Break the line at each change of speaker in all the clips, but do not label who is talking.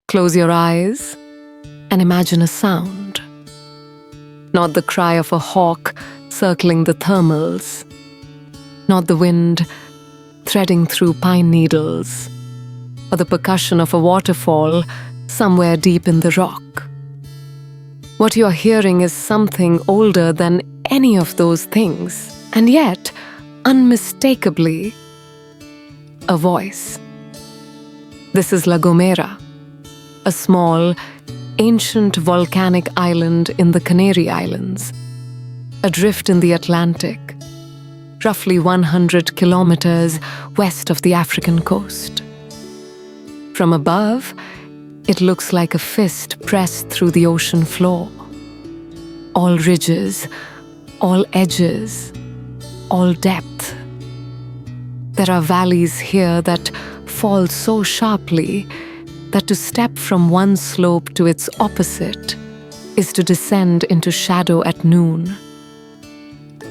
Close your eyes and imagine a sound. Not the cry of a hawk circling the thermals, not the wind threading through pine needles, or the percussion of a waterfall somewhere deep in the rock. What you are hearing is something older than any of those things, and yet, unmistakably, a voice. This is La Gomera, a small, ancient volcanic island in the Canary Islands, adrift in the Atlantic, roughly 100 kilometers west of the African coast. From above, it looks like a fist pressed through the ocean floor. All ridges, all edges, all depth. There are valleys here that fall so sharply that to step from one slope to its opposite is to descend into shadow at noon.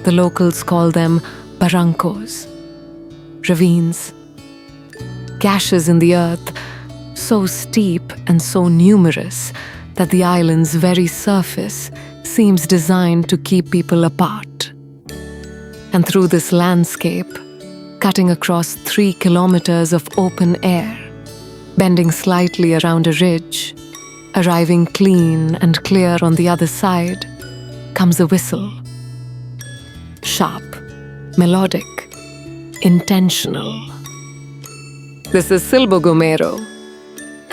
The locals call them barrancos, ravines, gashes in the earth so steep and so numerous that the island's very surface seems designed to keep people apart. And through this landscape, cutting across 3 kilometers of open air, bending slightly around a ridge, arriving clean and clear on the other side, comes a whistle. Sharp, melodic, intentional. This is Silbo Gomero.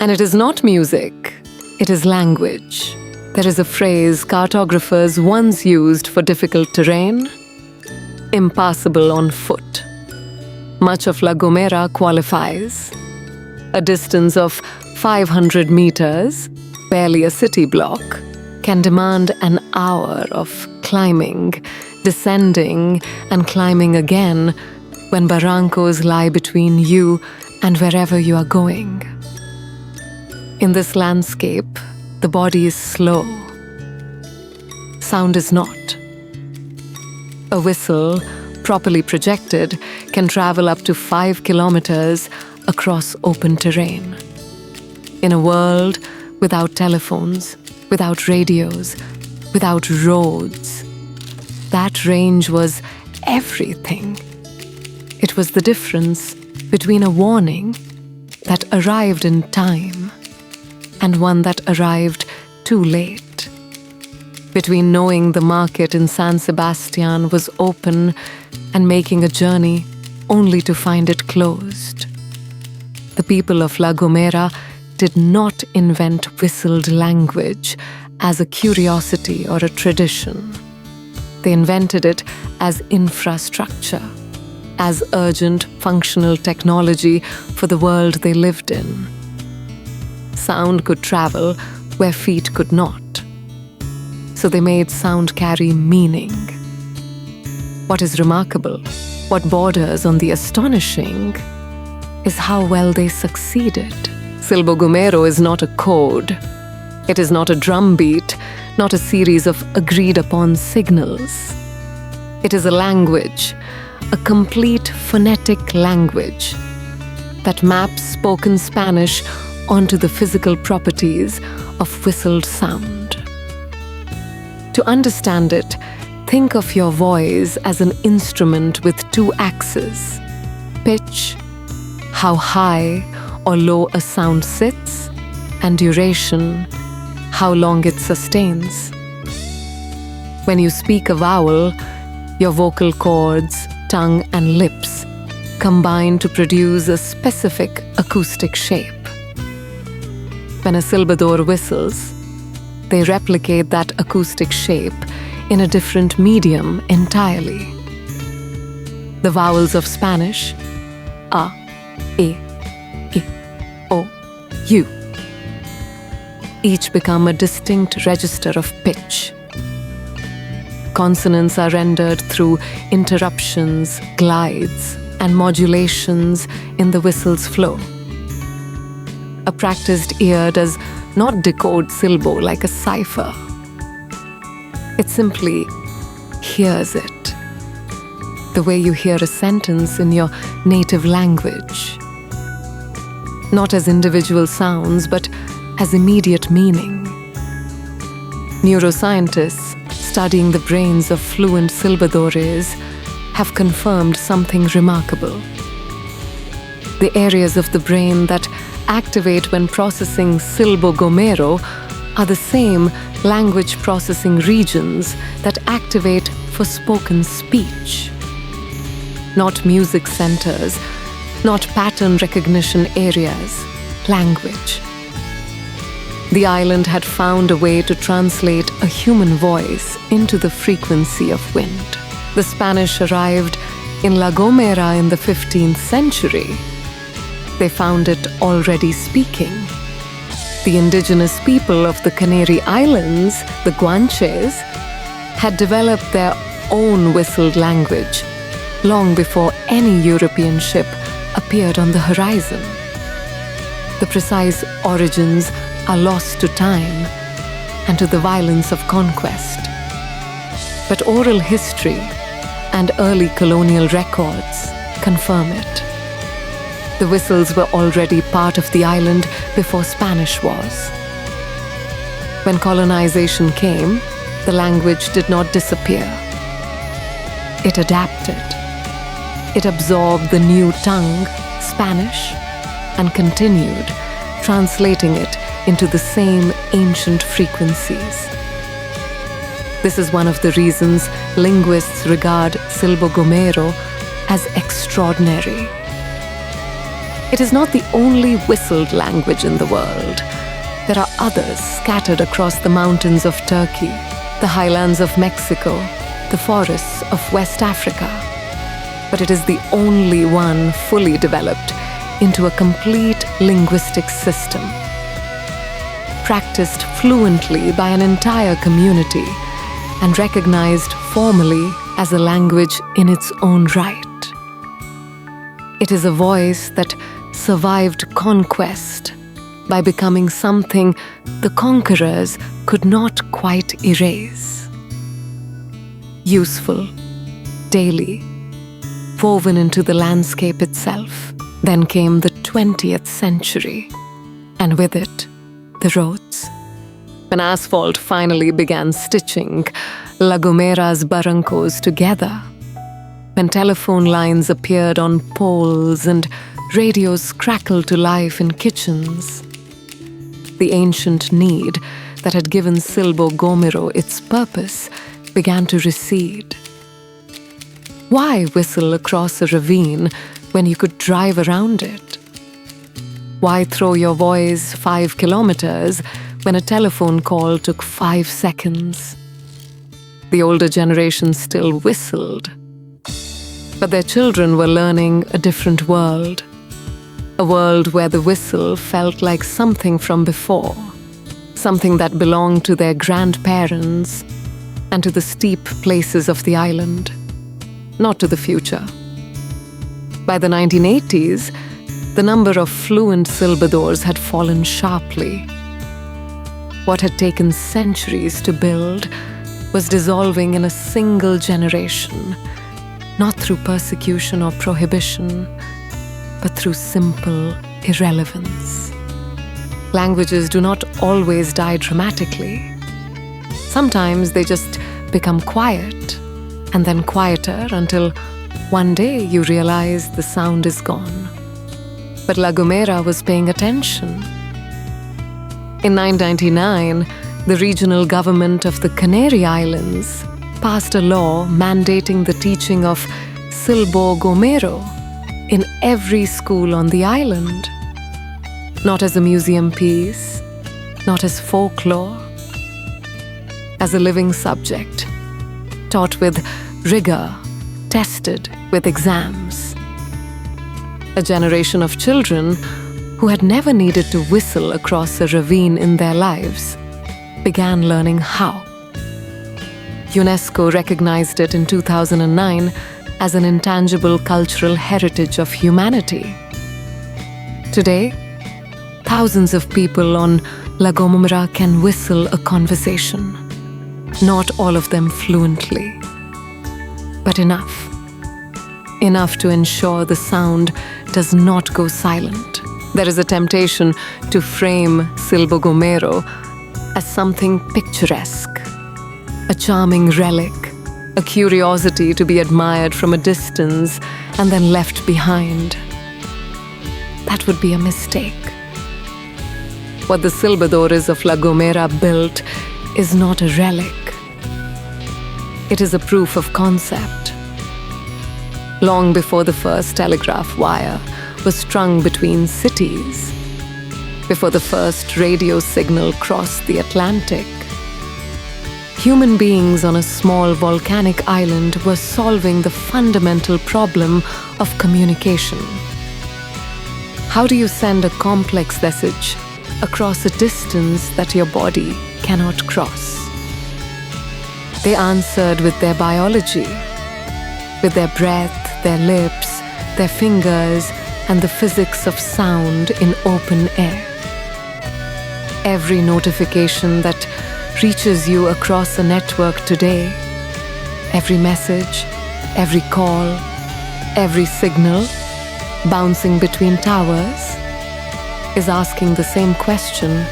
And it is not music, it is language. There is a phrase cartographers once used for difficult terrain: impassable on foot. Much of La Gomera qualifies. A distance of 500 meters, barely a city block, can demand an hour of climbing, descending, and climbing again when barrancos lie between you and wherever you are going. In this landscape, the body is slow. Sound is not. A whistle, properly projected, can travel up to 5 kilometers across open terrain. In a world without telephones, without radios, without roads, that range was everything. It was the difference between a warning that arrived in time and one that arrived too late. Between knowing the market in San Sebastian was open and making a journey only to find it closed. The people of La Gomera did not invent whistled language as a curiosity or a tradition. They invented it as infrastructure, as urgent functional technology for the world they lived in. Sound could travel where feet could not. So they made sound carry meaning. What is remarkable, what borders on the astonishing, is how well they succeeded. Silbo Gomero is not a code. It is not a drumbeat, not a series of agreed-upon signals. It is a language, a complete phonetic language that maps spoken Spanish onto the physical properties of whistled sound. To understand it, think of your voice as an instrument with 2 axes: pitch, how high or low a sound sits, and duration, how long it sustains. When you speak a vowel, your vocal cords, tongue, and lips combine to produce a specific acoustic shape. When a silbador whistles, they replicate that acoustic shape in a different medium entirely. The vowels of Spanish, a, e, I, o, u, each become a distinct register of pitch. Consonants are rendered through interruptions, glides, and modulations in the whistle's flow. A practiced ear does not decode Silbo like a cipher. It simply hears it, the way you hear a sentence in your native language. Not as individual sounds, but as immediate meaning. Neuroscientists studying the brains of fluent Silbadores have confirmed something remarkable. The areas of the brain that activate when processing Silbo Gomero are the same language processing regions that activate for spoken speech. Not music centers, not pattern recognition areas, language. The island had found a way to translate a human voice into the frequency of wind. The Spanish arrived in La Gomera in the 15th century. They found it already speaking. The indigenous people of the Canary Islands, the Guanches, had developed their own whistled language long before any European ship appeared on the horizon. The precise origins are lost to time and to the violence of conquest. But oral history and early colonial records confirm it. The whistles were already part of the island before Spanish was. When colonization came, the language did not disappear. It adapted. It absorbed the new tongue, Spanish, and continued, translating it into the same ancient frequencies. This is one of the reasons linguists regard Silbo Gomero as extraordinary. It is not the only whistled language in the world. There are others scattered across the mountains of Turkey, the highlands of Mexico, the forests of West Africa. But it is the only one fully developed into a complete linguistic system, practiced fluently by an entire community and recognized formally as a language in its own right. It is a voice that survived conquest by becoming something the conquerors could not quite erase. Useful, daily, woven into the landscape itself. Then came the 20th century, and with it, the roads. When asphalt finally began stitching La Gomera's barrancos together, when telephone lines appeared on poles and radios crackled to life in kitchens, the ancient need that had given Silbo Gomero its purpose began to recede. Why whistle across a ravine when you could drive around it? Why throw your voice 5 kilometers when a telephone call took 5 seconds? The older generation still whistled, but their children were learning a different world. A world where the whistle felt like something from before, something that belonged to their grandparents and to the steep places of the island, not to the future. By the 1980s, the number of fluent Silbadores had fallen sharply. What had taken centuries to build was dissolving in a single generation, not through persecution or prohibition, but through simple irrelevance. Languages do not always die dramatically. Sometimes they just become quiet, and then quieter until one day you realize the sound is gone. But La Gomera was paying attention. In 1999, the regional government of the Canary Islands passed a law mandating the teaching of Silbo Gomero in every school on the island. Not as a museum piece, not as folklore, as a living subject, taught with rigor, tested with exams. A generation of children who had never needed to whistle across a ravine in their lives began learning how. UNESCO recognized it in 2009 as an intangible cultural heritage of humanity. Today, thousands of people on La Gomera can whistle a conversation. Not all of them fluently, but enough. Enough to ensure the sound does not go silent There is a temptation to frame Silbo Gomero as something picturesque, a charming relic, a curiosity to be admired from a distance and then left behind. That would be a mistake. What the Silbadores of La Gomera built is not a relic. It is a proof of concept. Long before the first telegraph wire was strung between cities, before the first radio signal crossed the Atlantic, human beings on a small volcanic island were solving the fundamental problem of communication. How do you send a complex message across a distance that your body cannot cross? They answered with their biology, with their breath, their lips, their fingers, and the physics of sound in open air. Every notification that reaches you across a network today, every message, every call, every signal bouncing between towers, is asking the same question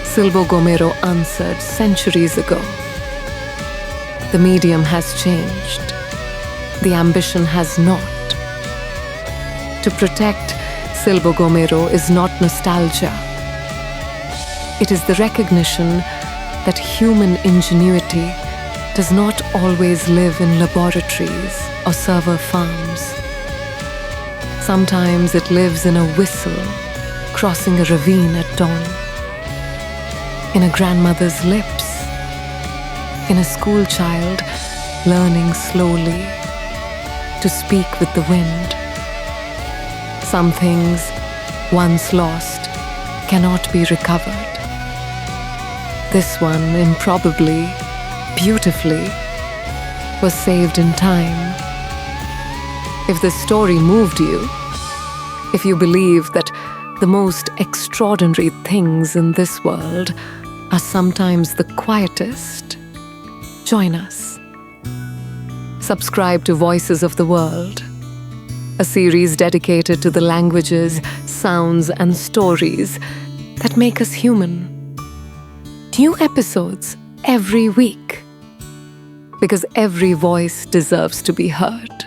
Silbo Gomero answered centuries ago. The medium has changed. The ambition has not. To protect Silbo Gomero is not nostalgia. It is the recognition that human ingenuity does not always live in laboratories or server farms. Sometimes it lives in a whistle crossing a ravine at dawn, in a grandmother's lips, in a school child learning slowly to speak with the wind. Some things, once lost, cannot be recovered. This one, improbably, beautifully, was saved in time. If this story moved you, if you believe that the most extraordinary things in this world are sometimes the quietest, join us. Subscribe to Voices of the World, a series dedicated to the languages, sounds, and stories that make us human. New episodes every week, because every voice deserves to be heard.